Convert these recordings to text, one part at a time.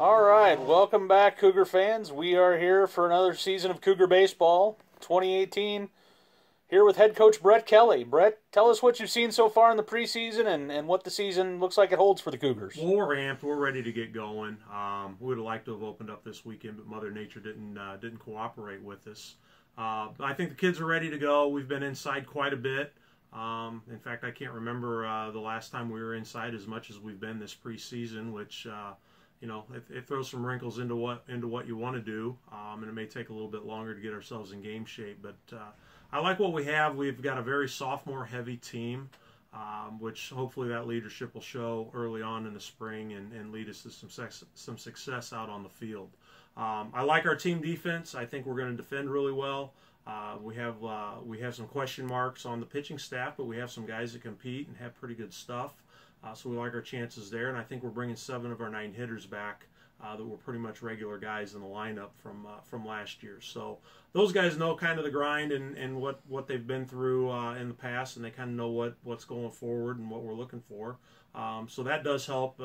All right, welcome back, Cougar fans. We are here for another season of Cougar Baseball 2018, here with head coach Brett Kelley. Brett, tell us what you've seen so far in the preseason and what the season looks like it holds for the Cougars. Well, we're amped. We're ready to get going. We would have liked to have opened up this weekend, but Mother Nature didn't cooperate with us. I think the kids are ready to go. We've been inside quite a bit. In fact, I can't remember the last time we were inside as much as we've been this preseason, which it throws some wrinkles into what you want to do, and it may take a little bit longer to get ourselves in game shape. But I like what we have. We've got a very sophomore-heavy team, which hopefully that leadership will show early on in the spring and lead us to some success out on the field. I like our team defense. I think we're going to defend really well. We have some question marks on the pitching staff, but we have some guys that compete and have pretty good stuff. So we like our chances there, and I think we're bringing 7 of our 9 hitters back that were pretty much regular guys in the lineup from last year. So those guys know kind of the grind and what they've been through in the past, and they kind of know what's going forward and what we're looking for. So that does help.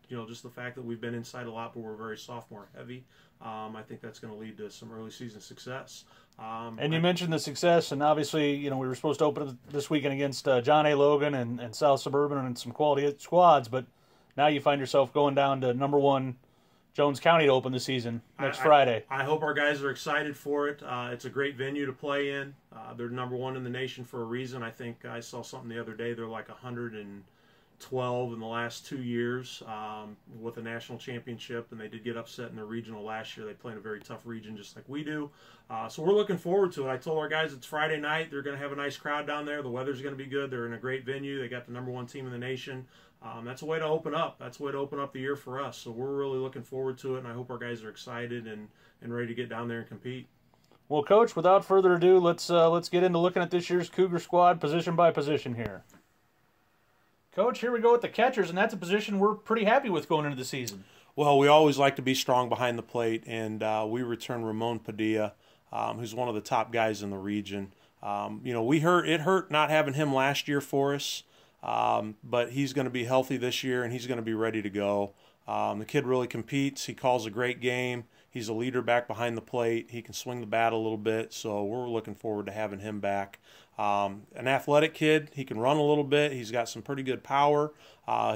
Just the fact that we've been inside a lot, but we're very sophomore heavy. I think that's going to lead to some early season success. And you mentioned the success, and obviously, we were supposed to open this weekend against John A. Logan and South Suburban and some quality squads, but now you find yourself going down to number 1 Jones County to open the season next Friday. I hope our guys are excited for it. It's a great venue to play in. They're number 1 in the nation for a reason. I think I saw something the other day. They're like 112 in the last 2 years with a national championship, and they did get upset in their regional last year. They play in a very tough region just like we do. So we're looking forward to it. I told our guys it's Friday night. They're going to have a nice crowd down there. The weather's going to be good. They're in a great venue. They got the number 1 team in the nation. That's a way to open up. That's a way to open up the year for us. So we're really looking forward to it, and I hope our guys are excited and ready to get down there and compete. Well, Coach, without further ado, let's get into looking at this year's Cougar squad position by position here. Coach, here we go with the catchers, and that's a position we're pretty happy with going into the season. Well, we always like to be strong behind the plate, and we return Ramon Padilla, who's one of the top guys in the region. It hurt not having him last year for us, but he's going to be healthy this year, and he's going to be ready to go. The kid really competes. He calls a great game. He's a leader back behind the plate. He can swing the bat a little bit, so we're looking forward to having him back. An athletic kid. He can run a little bit. He's got some pretty good power.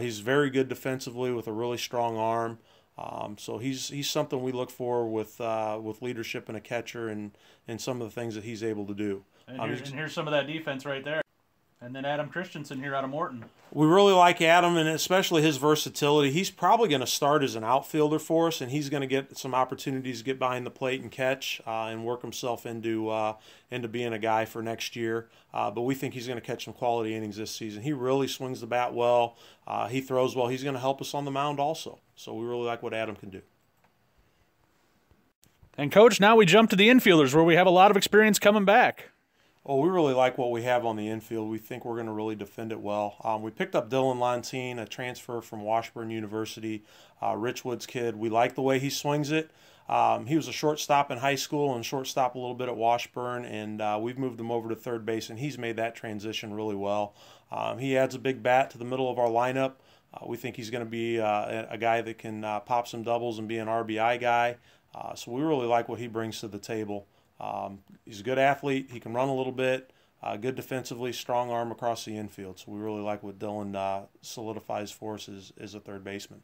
He's very good defensively with a really strong arm. So he's something we look for with leadership and a catcher and some of the things that he's able to do. And here's some of that defense right there. And then Adam Christensen here out of Morton. We really like Adam, and especially his versatility. He's probably going to start as an outfielder for us, and he's going to get some opportunities to get behind the plate and catch and work himself into being a guy for next year. But we think he's going to catch some quality innings this season. He really swings the bat well. He throws well. He's going to help us on the mound also. So we really like what Adam can do. And, Coach, now we jump to the infielders where we have a lot of experience coming back. Oh, we really like what we have on the infield. We think we're going to really defend it well. We picked up Dylan Lontine, a transfer from Washburn University, Richwood's kid. We like the way he swings it. He was a shortstop in high school and shortstop a little bit at Washburn, and we've moved him over to third base, and he's made that transition really well. He adds a big bat to the middle of our lineup. We think he's going to be a guy that can pop some doubles and be an RBI guy. So we really like what he brings to the table. He's a good athlete. He can run a little bit, good defensively, strong arm across the infield. So we really like what Dylan solidifies for us as a third baseman.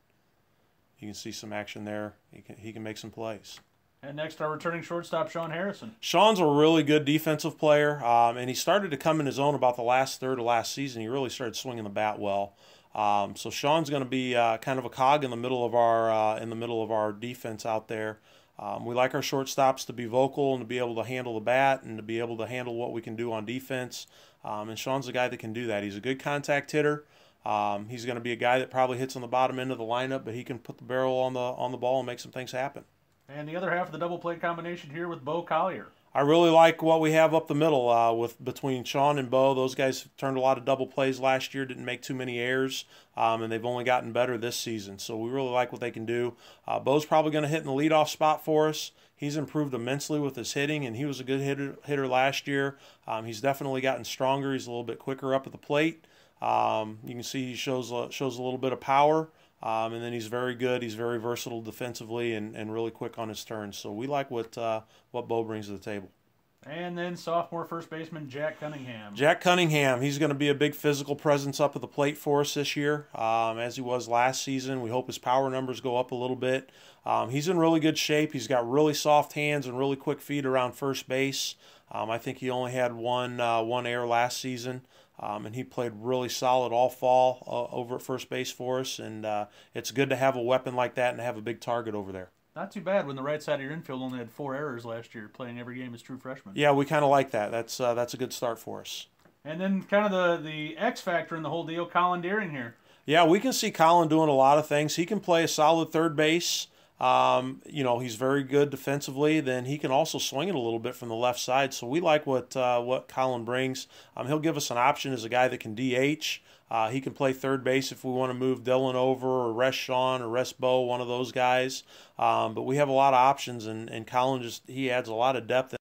You can see some action there. He can make some plays. And next, our returning shortstop, Sean Harrison. Sean's a really good defensive player, and he started to come in his own about the last third of last season. He really started swinging the bat well. So Sean's going to be kind of a cog in the middle of our defense out there. We like our shortstops to be vocal and to be able to handle the bat and to be able to handle what we can do on defense. And Sean's a guy that can do that. He's a good contact hitter. He's going to be a guy that probably hits on the bottom end of the lineup, but he can put the barrel on the ball and make some things happen. And the other half of the double play combination here with Bo Collier. I really like what we have up the middle between Sean and Bo. Those guys turned a lot of double plays last year, didn't make too many errors, and they've only gotten better this season. So we really like what they can do. Bo's probably going to hit in the leadoff spot for us. He's improved immensely with his hitting, and he was a good hitter last year. He's definitely gotten stronger. He's a little bit quicker up at the plate. You can see he shows a little bit of power. And then he's very good. He's very versatile defensively and really quick on his turns. So we like what Bo brings to the table. And then sophomore first baseman Jack Cunningham. Jack Cunningham, he's going to be a big physical presence up at the plate for us this year, as he was last season. We hope his power numbers go up a little bit. He's in really good shape. He's got really soft hands and really quick feet around first base. I think he only had one error last season, and he played really solid all fall over at first base for us. And it's good to have a weapon like that and have a big target over there. Not too bad when the right side of your infield only had 4 errors last year, playing every game as true freshman. Yeah, we kind of like that. That's a good start for us. And then kind of the X factor in the whole deal, Colin Deering here. Yeah, we can see Colin doing a lot of things. He can play a solid third base. He's very good defensively. Then he can also swing it a little bit from the left side. So we like what Colin brings. He'll give us an option as a guy that can DH. He can play third base if we want to move Dylan over or rest Sean or rest Bo, one of those guys. But we have a lot of options, and Colin he adds a lot of depth.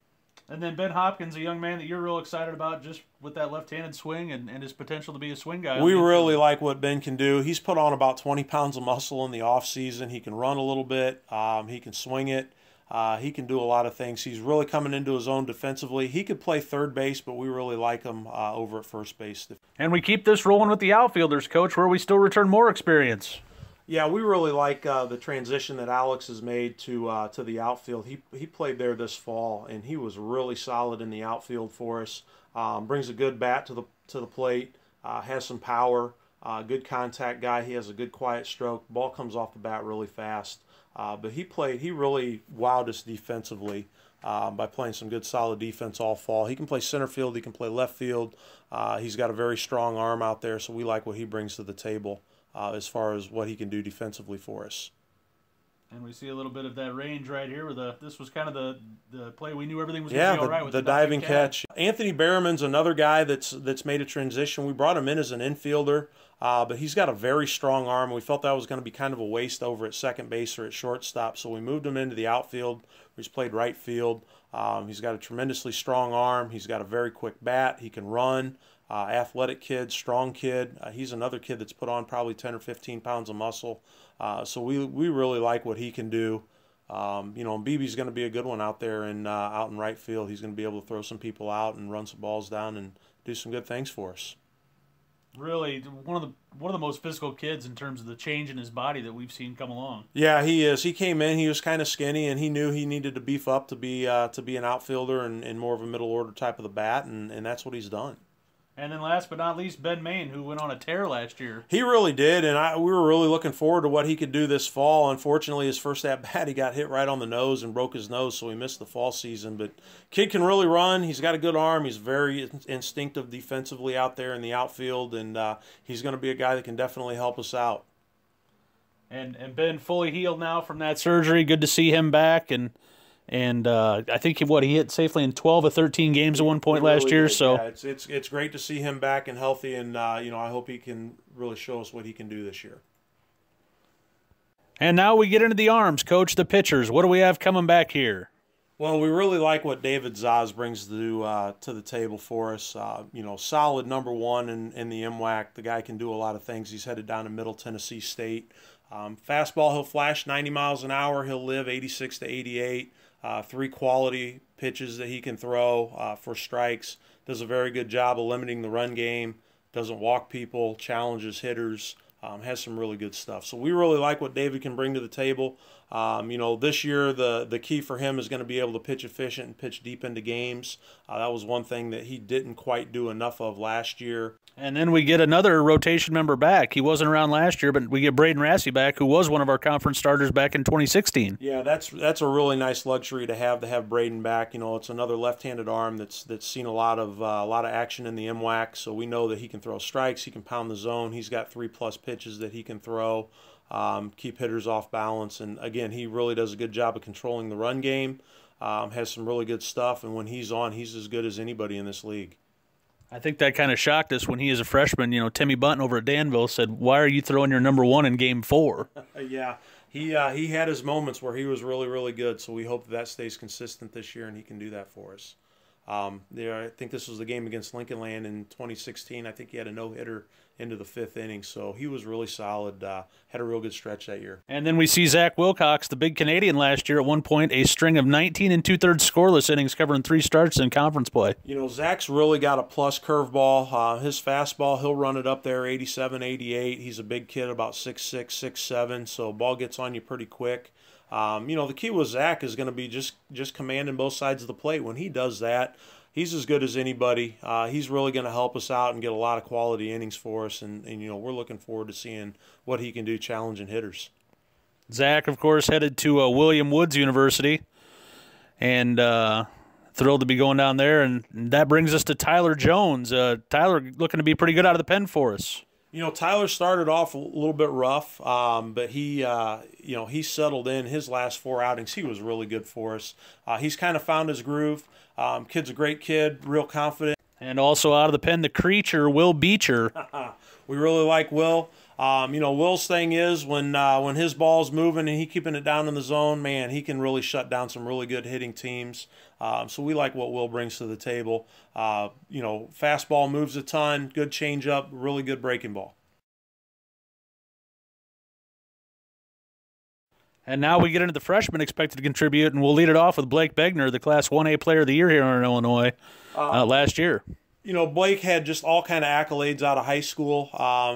And then Ben Hopkins, a young man that you're real excited about just with that left-handed swing and his potential to be a swing guy. We really like what Ben can do. He's put on about 20 pounds of muscle in the offseason. He can run a little bit. He can swing it. He can do a lot of things. He's really coming into his own defensively. He could play third base, but we really like him over at first base. And we keep this rolling with the outfielders, Coach, where we still return more experience. Yeah, we really like the transition that Alex has made to the outfield. He played there this fall, and he was really solid in the outfield for us. Brings a good bat to the plate, has some power, good contact guy. He has a good quiet stroke. Ball comes off the bat really fast. But he really wowed us defensively by playing some good solid defense all fall. He can play center field. He can play left field. He's got a very strong arm out there, so we like what he brings to the table as far as what he can do defensively for us. And we see a little bit of that range right here. This was kind of the play we knew everything was going to be all right with. The diving catch. Anthony Berriman's another guy that's made a transition. We brought him in as an infielder, but he's got a very strong arm. We felt that was going to be kind of a waste over at second base or at shortstop, so we moved him into the outfield, where he's played right field. He's got a tremendously strong arm. He's got a very quick bat. He can run. Athletic kid, strong kid. He's another kid that's put on probably 10 or 15 pounds of muscle. So we really like what he can do. And BB's going to be a good one out there and out in right field. He's going to be able to throw some people out and run some balls down and do some good things for us. Really, one of the most physical kids in terms of the change in his body that we've seen come along. Yeah, he is. He came in. He was kind of skinny, and he knew he needed to beef up to be an outfielder and more of a middle order type of the bat, and that's what he's done. And then last but not least, Ben Main, who went on a tear last year. He really did, and we were really looking forward to what he could do this fall. Unfortunately, his first at-bat, he got hit right on the nose and broke his nose, so he missed the fall season. But kid can really run. He's got a good arm. He's very instinctive defensively out there in the outfield, and he's going to be a guy that can definitely help us out. And Ben fully healed now from that surgery. Good to see him back, and I think he hit safely in 12 of 13 games at one point last year. Did. So yeah, it's great to see him back and healthy, and I hope he can really show us what he can do this year. And now we get into the arms, Coach, the pitchers. What do we have coming back here? Well, we really like what David Zaz brings to the table for us. Solid number one in the MWAC. The guy can do a lot of things. He's headed down to Middle Tennessee State. Fastball, he'll flash 90 miles an hour. He'll live 86 to 88. 3 quality pitches that he can throw for strikes. Does a very good job of limiting the run game. Doesn't walk people, challenges hitters. Has some really good stuff. So we really like what David can bring to the table. This year the key for him is going to be able to pitch efficient and pitch deep into games. That was one thing that he didn't quite do enough of last year. And then we get another rotation member back. He wasn't around last year, but we get Braden Rassey back, who was one of our conference starters back in 2016. Yeah, that's a really nice luxury to have Braden back. It's another left-handed arm that's seen a lot of action in the MWAC. So we know that he can throw strikes, he can pound the zone. He's got 3+ pitches that he can throw, keep hitters off balance. And again, he really does a good job of controlling the run game. Has some really good stuff, and when he's on, he's as good as anybody in this league. I think that kind of shocked us when he, as a freshman, Timmy Button over at Danville said, "Why are you throwing your number one in Game 4?" Yeah, he had his moments where he was really, really good, so we hope that stays consistent this year and he can do that for us. I think this was the game against Lincoln Land in 2016. I think he had a no-hitter into the 5th inning, so he was really solid. Had a real good stretch that year. And then we see Zach Wilcox, the big Canadian last year, at one point a string of 19 2/3 scoreless innings covering 3 starts in conference play. You know, Zach's really got a plus curveball. His fastball, he'll run it up there 87, 88. He's a big kid, about 6'6", 6'7", so ball gets on you pretty quick. You know, the key with Zach is going to be just commanding both sides of the plate. When he does that, he's as good as anybody. He's really going to help us out and get a lot of quality innings for us, and you know, we're looking forward to seeing what he can do challenging hitters. Zach, of course, headed to William Woods University, and thrilled to be going down there. And that brings us to Tyler Jones. Tyler looking to be pretty good out of the pen for us. You know, Tyler started off a little bit rough, but he, you know, he settled in his last 4 outings. He was really good for us. He's kind of found his groove. Kid's a great kid, real confident. And also out of the pen, the creature, Will Beecher. We really like Will. You know, Will's thing is when his ball's moving and he keeping it down in the zone, man, he can really shut down some really good hitting teams. So we like what Will brings to the table. You know, fastball moves a ton, good changeup, really good breaking ball. And now we get into the freshmen expected to contribute, and we'll lead it off with Blake Begner, the Class 1A Player of the Year here in Illinois last year. You know, Blake had just all kind of accolades out of high school.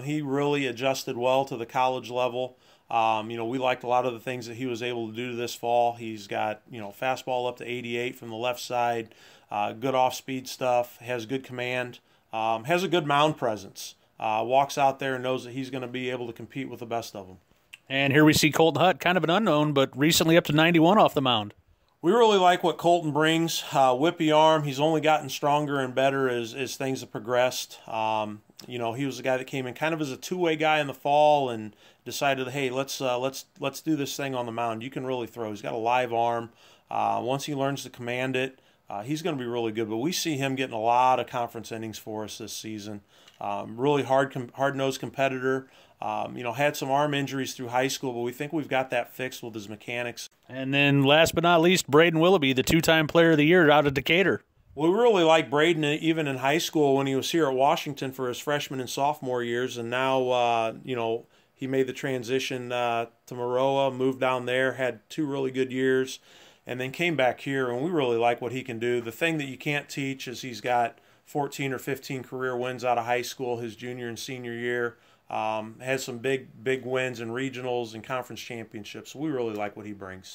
He really adjusted well to the college level. You know, we liked a lot of the things that he was able to do this fall. He's got, you know, fastball up to 88 from the left side, good off-speed stuff, has good command, has a good mound presence, walks out there and knows that he's going to be able to compete with the best of them. And here we see Colton Hutt, kind of an unknown, but recently up to 91 off the mound. We really like what Colton brings. Whippy arm, he's only gotten stronger and better as things have progressed. You know, he was a guy that came in kind of as a two-way guy in the fall and decided, hey, let's do this thing on the mound. You can really throw. He's got a live arm. Once he learns to command it, he's going to be really good. But we see him getting a lot of conference innings for us this season. Really hard-nosed competitor. You know, had some arm injuries through high school, but we think we've got that fixed with his mechanics. And then last but not least, Braden Willoughby, the 2-time Player of the Year out of Decatur. We really liked Braden even in high school when he was here at Washington for his freshman and sophomore years, and now, you know, he made the transition to Maroa, moved down there, had 2 really good years, and then came back here, and we really like what he can do. The thing that you can't teach is he's got 14 or 15 career wins out of high school his junior and senior year. Has some big wins in regionals and conference championships. So we really like what he brings.